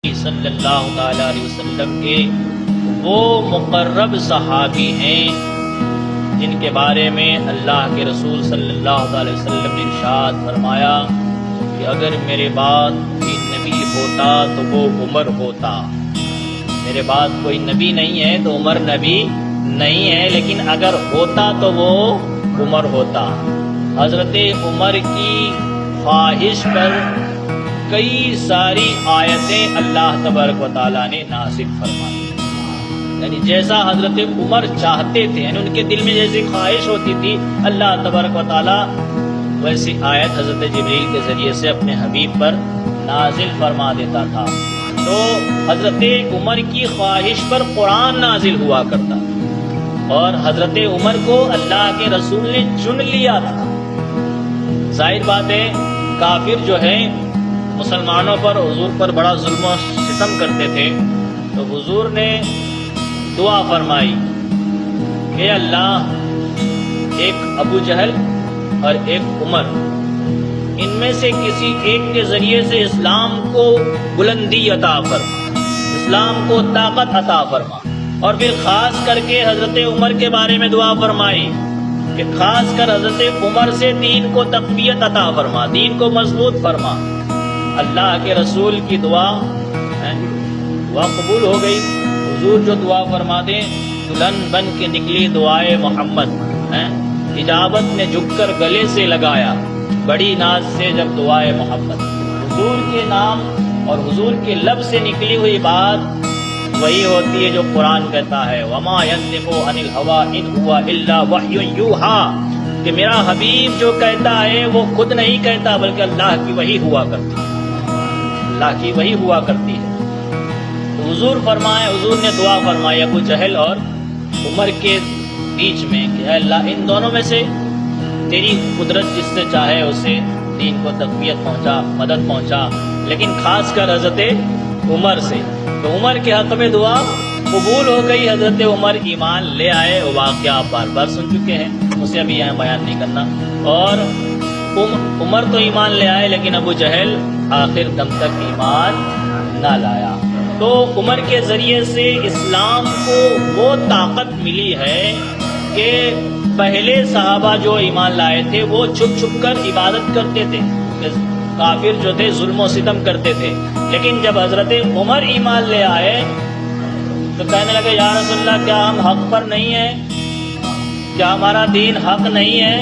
صلی اللہ تعالی علیہ وسلم کے وہ مقرب صحابی ہیں جن کے بارے میں اللہ کے رسول صلی اللہ تعالی وسلم نے ارشاد فرمایا کہ اگر میرے بعد کوئی نبی ہوتا تو وہ عمر ہوتا۔ میرے بعد کوئی نبی نہیں ہے تو عمر نبی نہیں ہے، لیکن اگر ہوتا تو وہ عمر ہوتا۔ حضرت عمر کی خواہش پر کئی ساری آیتیں اللہ تبارک و تعالیٰ نے نازل فرمائی، یعنی جیسا حضرت عمر چاہتے تھے، یعنی ان کے دل میں جیسی خواہش ہوتی تھی اللہ تبارک و تعالیٰ ویسی آیت حضرت جبریل کے ذریعے سے اپنے حبیب پر نازل فرما دیتا تھا۔ تو حضرت عمر کی خواہش پر قرآن نازل ہوا کرتا، اور حضرت عمر کو اللہ کے رسول نے چن لیا تھا۔ ظاہر بات ہے کافر جو ہے مسلمانوں پر، حضور پر بڑا ظلم و ستم کرتے تھے، تو حضور نے دعا فرمائی کہ اللہ ایک ابو جہل اور ایک عمر، ان میں سے کسی ایک کے ذریعے سے اسلام کو بلندی عطا فرما، اسلام کو طاقت عطا فرما۔ اور پھر خاص کر کے حضرت عمر کے بارے میں دعا فرمائی کہ خاص کر حضرت عمر سے دین کو تقویت عطا فرما، دین کو مضبوط فرما۔ اللہ کے رسول کی دعا قبول ہو گئی۔ حضور جو دعا فرما دیں، دلہن بن کے نکلی دعائے محمد، اجابت نے جھک کر گلے سے لگایا بڑی ناز سے جب دعائے محمد۔ حضور کے نام اور حضور کے لب سے نکلی ہوئی بات وہی ہوتی ہے جو قرآن کہتا ہے وَمَا يَنطِقُ عَنِ الْهَوَىٰ إِنْ هُوَ إِلَّا وَحْيٌ يُوحَىٰ، کہ میرا حبیب جو کہتا ہے وہ خود نہیں کہتا بلکہ اللہ کی وحی ہوا کرتی ہے، اللہ کی وحی ہوا کرتی ہے۔ تو حضور نے دعا فرمائی ابو جہل اور عمر کے بیچ میں کہ اے اللہ ان دونوں میں سے تیری قدرت جس سے چاہے اسے دین کو تقویت پہنچا، مدد پہنچا، لیکن خاص کر حضرت عمر سے۔ تو عمر کے حق میں دعا قبول ہو گئی، حضرت عمر ایمان لے آئے۔ وہ واقعہ آپ بار بار سن چکے ہیں، اسے ابھی یہاں بیان نہیں کرنا۔ اور عمر تو ایمان لے آئے، لیکن ابو جہل آخر دم تک ایمان نہ لایا۔ تو عمر کے ذریعے سے اسلام کو وہ طاقت ملی ہے کہ پہلے صحابہ جو ایمان لائے تھے وہ چھپ چھپ کر عبادت کرتے تھے، کافر جو تھے ظلم و ستم کرتے تھے، لیکن جب حضرت عمر ایمان لے آئے تو کہنے لگے یا رسول اللہ کیا ہم حق پر نہیں ہیں؟ کیا ہمارا دین حق نہیں ہے؟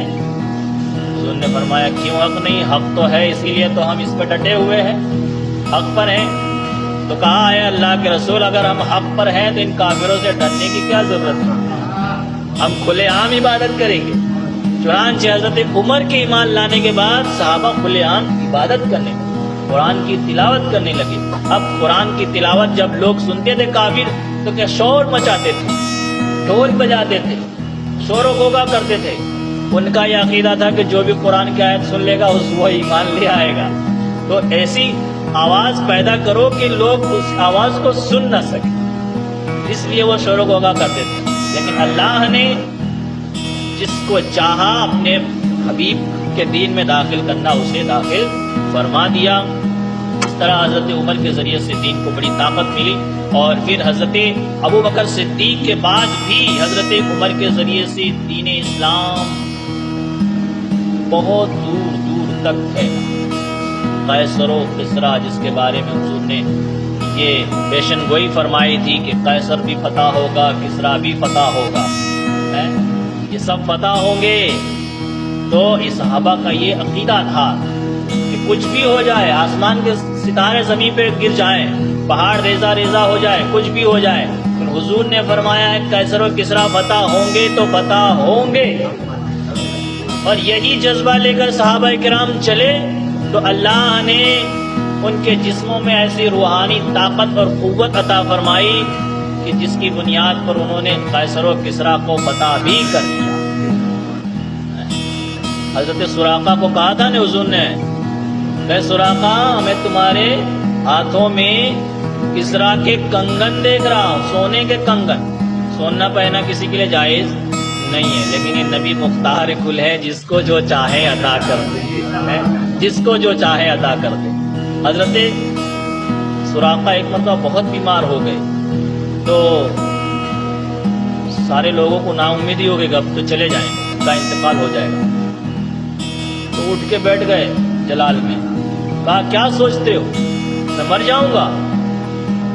حضور نے فرمایا کیوں حق نہیں؟ حق تو ہے، اسی لیے تو ہم اس پہ ڈٹے ہوئے ہیں، حق پر ہیں۔ تو کہا ہے اللہ کے رسول اگر ہم حق پر ہیں تو ان کافروں سے ڈرنے کی کیا ضرورت ہے، ہم کھلے عام عبادت کریں گے۔ چنانچہ حضرت عمر کے ایمان لانے کے بعد صحابہ کھلے عام عبادت کرنے لگے، قرآن کی تلاوت کرنے لگے۔ اب قرآن کی تلاوت جب لوگ سنتے تھے کافر تو کیا شور مچاتے تھے، ڈھول بجاتے تھے، شور و غوغا کرتے تھے۔ ان کا یہ عقیدہ تھا کہ جو بھی قرآن کی آیت سن لے گا وہ ایمان لے آئے گا۔ تو ایسی آواز پیدا کرو کہ لوگ اس آواز کو سن نہ سکیں، اس لیے وہ شور و غوغا کرتے تھے۔ لیکن اللہ نے جس کو چاہا اپنے حبیب کے دین میں داخل کرنا اسے داخل فرما دیا۔ اس طرح حضرت عمر کے ذریعے سے دین کو بڑی طاقت ملی، اور پھر حضرت ابو بکر صدیق کے بعد بھی حضرت عمر کے ذریعے سے دین اسلام بہت دور دور تک ہے۔ قیصر و کسریٰ جس کے بارے میں حضور نے یہ پیشن گوئی فرمائی تھی کہ قیصر بھی فتح ہوگا، کسریٰ بھی فتح ہوگا، یہ سب فتح ہوں گے۔ تو اس صحابہ کا یہ عقیدہ تھا کہ کچھ بھی ہو جائے، آسمان کے ستارے زمین پہ گر جائیں، پہاڑ ریزہ ریزہ ہو جائے، کچھ بھی ہو جائے، پھر حضور نے فرمایا ہے قیصر و کسریٰ فتح ہوں گے تو فتح ہوں گے۔ اور یہی جذبہ لے کر صحابہ کرام چلے تو اللہ نے ان کے جسموں میں ایسی روحانی طاقت اور قوت عطا فرمائی کہ جس کی بنیاد پر انہوں نے قیصر و کسریٰ کو فتح بھی کر دیا۔ حضرت سراقہ کو کہا تھا نا حضور نے کہ سراقہ میں تمہارے ہاتھوں میں کسریٰ کے کنگن دیکھ رہا ہوں، سونے کے کنگن۔ سونا پہنا کسی کے لیے جائز نہیں ہے، لیکن یہ نبی مختار کل ہے، جس کو جو چاہے عطا کر دے، جس کو جو چاہے عطا کر دے۔ حضرت سراقہ ایک مرتبہ بہت بیمار ہو گئے، تو سارے لوگوں کو نا امیدی ہو گئی کہ اب تو چلے جائیں، ان کا انتقال ہو جائے گا۔ تو اٹھ کے بیٹھ گئے جلال میں، کہا کیا سوچتے ہو، میں مر جاؤں گا؟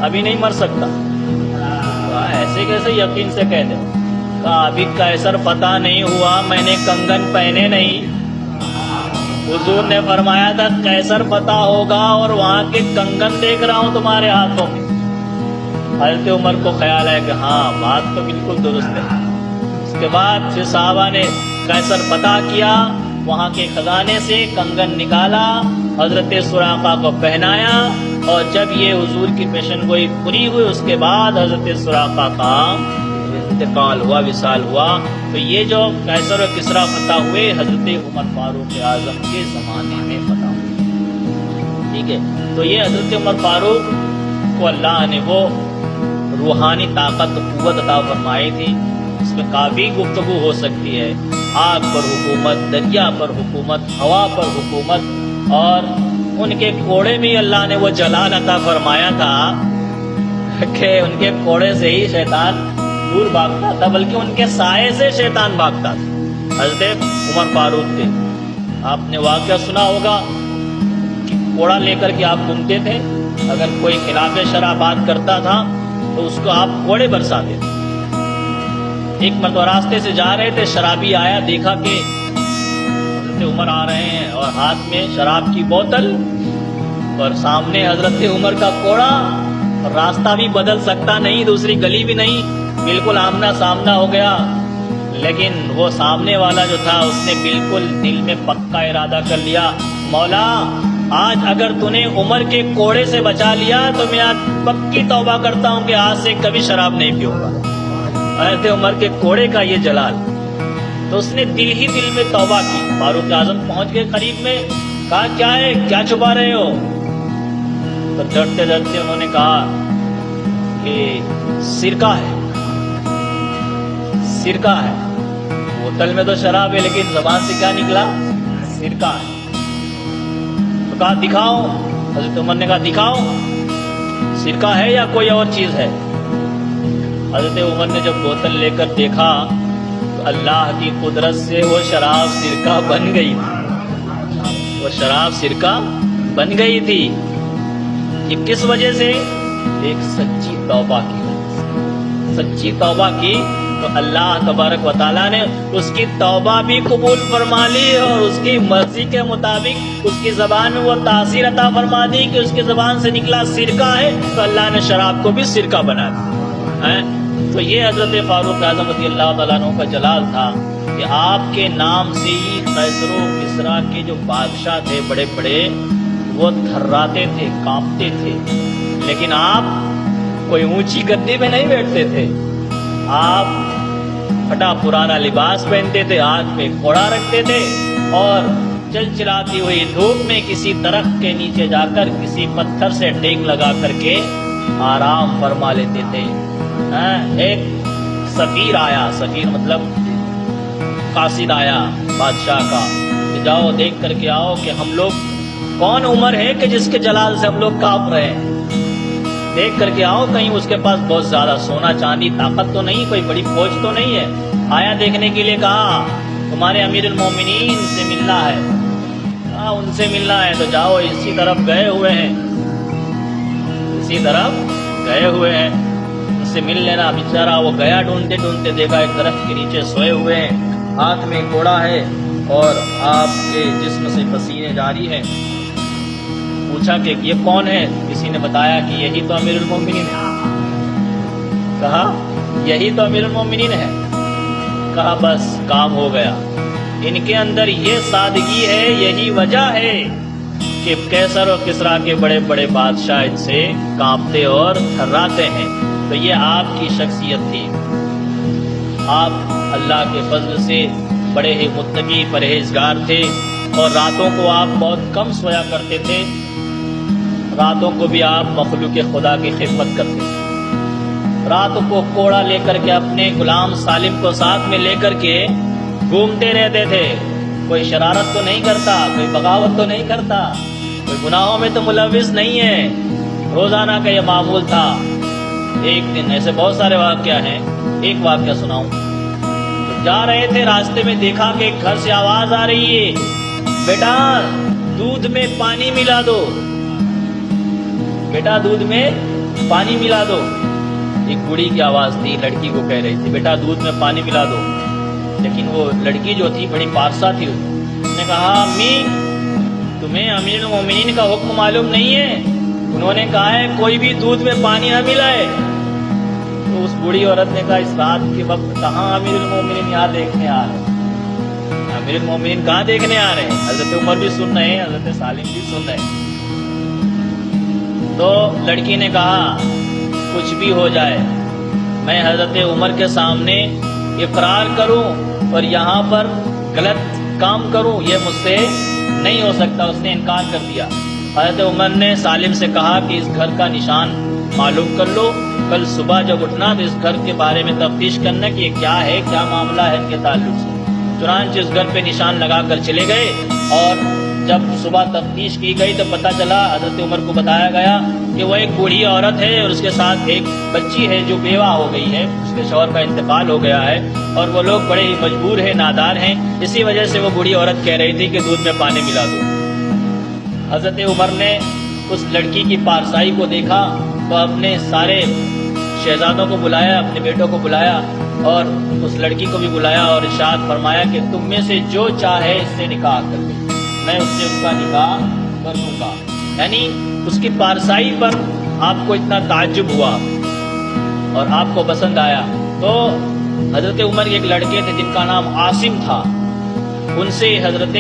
ابھی نہیں مر سکتا۔ کہا ایسے کیسے یقین سے کہہ دے؟ کہا ابھی قیصر فتح نہیں ہوا، میں نے کنگن پہنے نہیں۔ حضور نے فرمایا تھا قیصر فتح ہوگا اور وہاں کے کنگن دیکھ رہا ہوں تمہارے ہاتھوں میں۔ حضرت عمر کو خیال ہے کہ ہاں بات تو بالکل درست ہے۔ اس کے بعد پھر صحابہ نے قیصر فتح کیا، وہاں کے خزانے سے کنگن نکالا، حضرت سراقہ کو پہنایا، اور جب یہ حضور کی پیشن گوئی پوری ہوئی اس کے بعد حضرت سراقہ کا انتقال ہوا، وصال ہوا۔ تو یہ جو قیصر و کسریٰ فتح ہوئے حضرت عمر فاروق اعظم کے زمانے میں فتح ہوئے، ٹھیک ہے۔ تو یہ حضرت عمر فاروق کو اللہ نے وہ روحانی طاقت قوت عطا فرمائی تھی، اس میں کافی گفتگو ہو سکتی ہے۔ آگ پر حکومت، دریا پر حکومت، ہوا پر حکومت، اور ان کے کوڑے میں اللہ نے وہ جلال عطا فرمایا تھا کہ ان کے کوڑے سے ہی شیطان دور بھاگتا تھا، بلکہ ان کے سائے سے شیطان بھاگتا تھا۔ حضرت عمر فاروق تھے، آپ نے واقعہ سنا ہوگا کہ کوڑا لے کر کے آپ گھومتے تھے، اگر کوئی خلاف شرع بات کرتا تھا تو اس کو آپ کوڑے برساتے تھے۔ ایک مرتبہ راستے سے جا رہے تھے، شرابی آیا، دیکھا کہ حضرت عمر آ رہے ہیں اور ہاتھ میں شراب کی بوتل، اور سامنے حضرت عمر کا کوڑا، اور راستہ بھی بدل سکتا نہیں، دوسری گلی بھی نہیں، بالکل آمنا سامنا ہو گیا۔ لیکن وہ سامنے والا جو تھا اس نے بالکل دل میں پکا ارادہ کر لیا، مولا آج اگر تو نے عمر کے کوڑے سے بچا لیا تو میں آج پکی توبہ کرتا ہوں کہ آج سے کبھی شراب نہیں پیوں گا۔ حضرت عمر کے کوڑے کا یہ جلال، تو اس نے دل ہی دل میں توبہ کی۔ فاروق اعظم پہنچ گئے قریب میں، کہا کیا ہے، کیا چھپا رہے ہو؟ تو ڈرتے ڈرتے انہوں نے کہا کہ سرکہ ہے، سرکہ ہے۔ بوتل میں تو شراب ہے لیکن زبان سے کیا نکلا؟ سرکہ ہے۔ تو کہا دکھاؤ۔ حضرت عمر نے کہا دکھاؤ، سرکہ ہے یا کوئی اور چیز ہے؟ حضرت عمر نے جب بوتل لے کر دیکھا تو اللہ کی قدرت سے وہ شراب سرکہ بن گئی تھی، وہ شراب سرکہ بن گئی تھی۔ یہ کس وجہ سے؟ ایک سچی توبہ کی وجہ سے۔ سچی توبہ کی تو اللہ تبارک و تعالیٰ نے اس کی توبہ بھی قبول فرما لی، اور اس کی مرضی کے مطابق اس کی زبان میں وہ تاثیر عطا فرما دی کہ اس کی زبان سے نکلا سرکہ ہے، تو اللہ نے شراب کو بھی سرکہ بنا دیا۔ تو یہ حضرت فاروق اعظم رضی اللہ تعالیٰ عنہ کا جلال تھا کہ آپ کے نام سے ہی قیصر و کسریٰ کے جو بادشاہ تھے بڑے بڑے، وہ تھراتے تھے، کانپتے تھے، لیکن آپ کوئی اونچی گدی میں نہیں بیٹھتے تھے، آپ پھٹا پرانا لباس پہنتے تھے، ہاتھ میں کوڑا رکھتے تھے، اور چل چلاتی ہوئی دھوپ میں کسی درخت کے نیچے جا کر کسی پتھر سے ٹیک لگا کر کے آرام فرما لیتے تھے۔ ایک سفیر آیا، سفیر مطلب قاصد آیا بادشاہ کا، کہ جاؤ دیکھ کر کے آؤ کہ ہم لوگ کون عمر ہے کہ جس کے جلال سے ہم لوگ کانپ رہے ہیں، دیکھ کر کے آؤ کہیں اس کے پاس بہت زیادہ سونا چاندی طاقت تو نہیں، کوئی بڑی فوج تو نہیں ہے۔ آیا دیکھنے کے لیے، کہا تمہارے امیر المومنین سے ملنا ہے۔ کہا ان سے ملنا ہے تو جاؤ، اسی طرف گئے ہوئے ہیں، اسی طرف گئے ہوئے ہیں، ان سے مل لینا۔ بیچارہ وہ گیا، ڈھونڈتے ڈھونڈتے دیکھا ایک درخت کے نیچے سوئے ہوئے ہیں، ہاتھ میں کوڑا ہے اور آپ کے جسم سے پسینے جاری ہیں۔ پوچھا کہ یہ کون ہے؟ کسی نے بتایا کہ یہی تو امیر المومنین ہے۔ کہا یہی تو امیر المومنین ہے۔ کہا بس کام ہو گیا، ان کے اندر یہ سادگی ہے، یہی وجہ ہے کہ قیصر و کسریٰ کے بڑے بڑے بادشاہ ان سے کانپتے اور تھراتے ہیں۔ تو یہ آپ کی شخصیت تھی۔ آپ اللہ کے فضل سے بڑے ہی متقی پرہیزگار تھے، اور راتوں کو آپ بہت کم سویا کرتے تھے، راتوں کو بھی آپ مخلوق خدا کی خدمت کرتے تھے۔ رات کو کوڑا لے کر کے اپنے غلام سالم کو ساتھ میں لے کر کے گھومتے رہتے تھے، کوئی شرارت تو نہیں کرتا، کوئی بغاوت تو نہیں کرتا، کوئی گناہوں میں تو ملوث نہیں ہے، روزانہ کا یہ معمول تھا۔ ایک دن ایسے بہت سارے واقعہ ہیں، ایک واقعہ سناؤں۔ جا رہے تھے، راستے میں دیکھا کہ ایک گھر سے آواز آ رہی ہے، بیٹا دودھ میں پانی ملا دو، بیٹا دودھ میں پانی ملا دو۔ ایک بوڑھی کی آواز تھی، لڑکی کو کہہ رہی تھی بیٹا دودھ میں پانی ملا دو۔ لیکن وہ لڑکی جو تھی بڑی پارسا تھی، اس نے کہا امی تمہیں امیر المومنین کا حکم معلوم نہیں ہے، انہوں نے کہا ہے کوئی بھی دودھ میں پانی نہ ملائے۔ تو اس بوڑھی عورت نے کہا اس رات کے وقت کہاں امیر المومنین یہاں دیکھنے آ رہے ہیں، امیر المومنین کہاں دیکھنے آ رہے ہیں؟ حضرت عمر بھی سن رہے ہیں، حضرت سالم بھی سن رہے ہیں۔ تو لڑکی نے کہا کچھ بھی ہو جائے میں حضرت عمر کے سامنے اقرار کروں اور یہاں پر غلط کام کروں، یہ مجھ سے نہیں ہو سکتا۔ اس نے انکار کر دیا۔ حضرت عمر نے سالم سے کہا کہ اس گھر کا نشان معلوم کر لو، کل صبح جب اٹھنا تو اس گھر کے بارے میں تفتیش کرنا کہ یہ کیا ہے، کیا معاملہ ہے ان کے تعلق سے۔ چنانچہ اس گھر پہ نشان لگا کر چلے گئے، اور جب صبح تفتیش کی گئی تو پتہ چلا، حضرت عمر کو بتایا گیا کہ وہ ایک بوڑھی عورت ہے اور اس کے ساتھ ایک بچی ہے جو بیوہ ہو گئی ہے، اس کے شوہر کا انتقال ہو گیا ہے، اور وہ لوگ بڑے ہی مجبور ہیں، نادار ہیں، اسی وجہ سے وہ بوڑھی عورت کہہ رہی تھی کہ دودھ میں پانی ملا دو۔ حضرت عمر نے اس لڑکی کی پارسائی کو دیکھا تو اپنے سارے شہزادوں کو بلایا، اپنے بیٹوں کو بلایا اور اس لڑکی کو بھی بلایا اور ارشاد فرمایا کہ تم میں سے جو چاہے اس سے نکاح کر لے، میں اس سے اس کا نکاح کر دوں گا۔ یعنی اس کی پارسائی پر آپ کو اتنا تعجب ہوا اور آپ کو پسند آیا۔ تو حضرت عمر کے ایک لڑکے تھے جن کا نام عاصم تھا، ان سے حضرت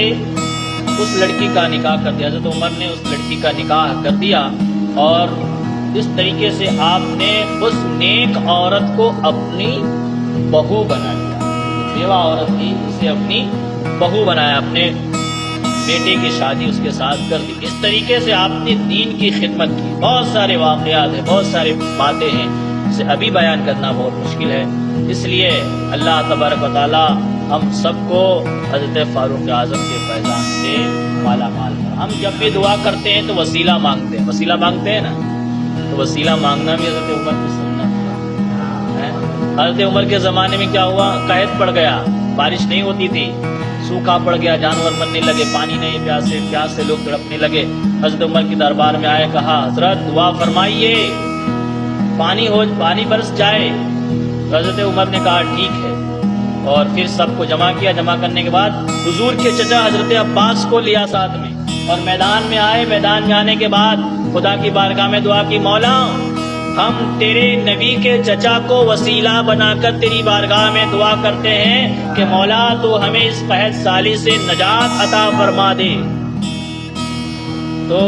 اس لڑکی کا نکاح کر دیا۔ حضرت عمر نے اس لڑکی کا نکاح کر دیا اور اس طریقے سے آپ نے اس نیک عورت کو اپنی بہو بنا لیا، بیوہ عورت تھی اسے اپنی بہو بنایا، اپنے بیٹے کی شادی اس کے ساتھ کر دی۔ اس طریقے سے آپ نے دین کی خدمت کی۔ بہت سارے واقعات ہیں، بہت ساری باتیں ہیں، اسے ابھی بیان کرنا بہت مشکل ہے، اس لیے اللہ تبارک و تعالی ہم سب کو حضرت فاروق اعظم کے فیضان سے مالا مال کر۔ ہم جب بھی دعا کرتے ہیں تو وسیلہ مانگتے ہیں، وسیلہ مانگتے ہیں نا، تو وسیلہ مانگنا بھی حضرت عمر کی سنت ہے۔ حضرت عمر کے زمانے میں کیا ہوا، قحط پڑ گیا، بارش نہیں ہوتی تھی، سوکھا پڑ گیا، جانور مرنے لگے، پانی نہیں، پیاس سے لوگ تڑپنے لگے۔ حضرت عمر کی دربار میں آئے، کہا حضرت دعا فرمائیے پانی برس جائے۔ تو حضرت عمر نے کہا ٹھیک ہے، اور پھر سب کو جمع کیا۔ جمع کرنے کے بعد حضور کے چچا حضرت عباس کو لیا ساتھ میں اور میدان میں آئے۔ میدان میں آنے کے بعد خدا کی بارگاہ میں دعا کی، مولا ہم تیرے نبی کے چچا کو وسیلہ بنا کر تیری بارگاہ میں دعا کرتے ہیں کہ مولا تو ہمیں اس قحط سالی سے نجات عطا فرما دے۔ تو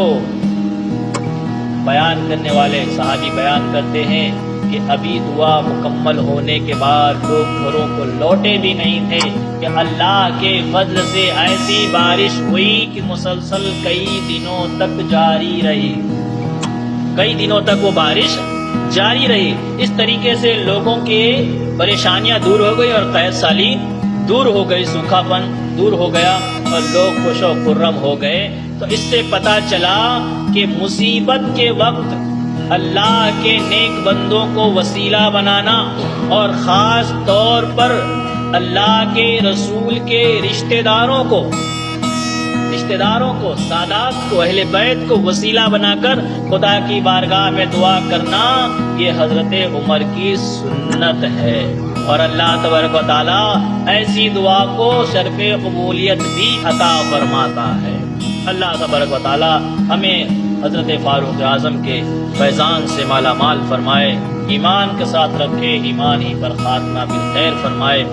بیان کرنے والے صحابی بیان کرتے ہیں کہ ابھی دعا مکمل ہونے کے بعد لوگ گھروں کو لوٹے بھی نہیں تھے کہ اللہ کے فضل سے ایسی بارش ہوئی کہ مسلسل کئی دنوں تک جاری رہی، کئی دنوں تک وہ بارش جاری رہی۔ اس طریقے سے لوگوں کے پریشانیاں دور ہو گئی اور قحط سالی دور ہو گئی، سوکھا پن دور ہو گیا اور لوگ خوش و خرم ہو گئے۔ تو اس سے پتہ چلا کہ مصیبت کے وقت اللہ کے نیک بندوں کو وسیلہ بنانا اور خاص طور پر اللہ کے رسول کے رشتہ داروں کو، سادات کو، اہل بیت کو وسیلہ بنا کر خدا کی بارگاہ میں دعا کرنا، یہ حضرت عمر کی سنت ہے۔ اور اللہ تبارک و تعالی ایسی دعا کو شرف قبولیت بھی عطا فرماتا ہے۔ اللہ تبارک و تعالی ہمیں حضرت فاروق اعظم کے فیضان سے مالا مال فرمائے، ایمان کے ساتھ رکھے، ایمان ہی پر خاتمہ بالخیر فرمائے۔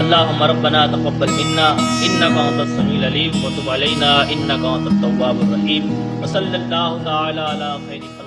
اللهم ربنا تقبل منا انك انت السميع العليم وتب علينا انك انت التواب الرحيم وصلى الله تعالى على خير